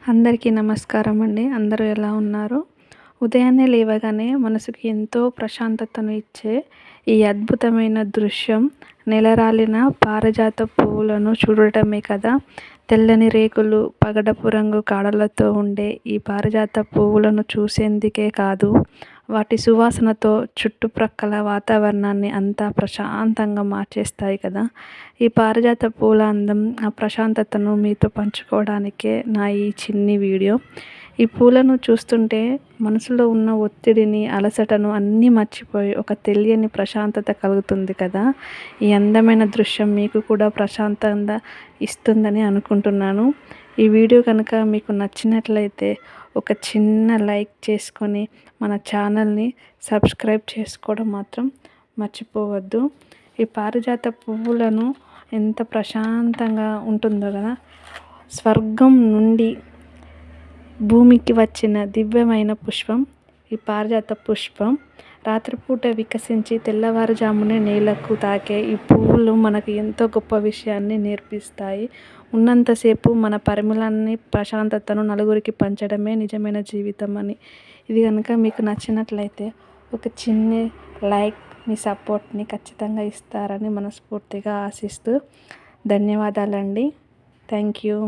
అందరికీ నమస్కారం అండి. అందరూ ఎలా ఉన్నారు? ఉదయాన్నే లేవగానే మనసుకి ఎంతో ప్రశాంతతను ఇచ్చే ఈ అద్భుతమైన దృశ్యం నెలరాలిన పారిజాత పువ్వులను చూడటమే కదా! తెల్లని రేకులు, పగడపు రంగు కాడలతో ఉండే ఈ పారిజాత పువ్వులను చూసేందుకే కాదు, వాటి సువాసనతో చుట్టుప్రక్కల వాతావరణాన్ని అంతా ప్రశాంతంగా మార్చేస్తాయి కదా! ఈ పారిజాత పూల అందం, ఆ ప్రశాంతతను మీతో పంచుకోవడానికే నా ఈ చిన్ని వీడియో. ఈ పూలను చూస్తుంటే మనసులో ఉన్న ఒత్తిడిని, అలసటను అన్నీ మర్చిపోయి ఒక తెలియని ప్రశాంతత కలుగుతుంది కదా! ఈ అందమైన దృశ్యం మీకు కూడా ప్రశాంతంగా ఇస్తుందని అనుకుంటున్నాను. ఈ వీడియో కనుక మీకు నచ్చినట్లయితే ఒక చిన్న లైక్ చేసుకొని మన ఛానల్ని సబ్స్క్రైబ్ చేసుకోవడం మాత్రం మర్చిపోవద్దు. ఈ పారిజాత పువ్వులను ఎంత ప్రశాంతంగా ఉంటుందో కదా! స్వర్గం నుండి భూమికి వచ్చిన దివ్యమైన పుష్పం ఈ పారిజాత పుష్పం. రాత్రిపూట వికసించి తెల్లవారుజామునే నేలకు తాకే ఈ పువ్వులు మనకు ఎంతో గొప్ప విషయాన్ని నేర్పిస్తాయి. ఉన్నంతసేపు మన పరిమళాన్ని, ప్రశాంతతను నలుగురికి పంచడమే నిజమైన జీవితం అని. ఇది కనుక మీకు నచ్చినట్లయితే ఒక చిన్న లైక్, మీ సపోర్ట్ని ఖచ్చితంగా ఇస్తారని మనస్ఫూర్తిగా ఆశిస్తూ ధన్యవాదాలండి. Thank you.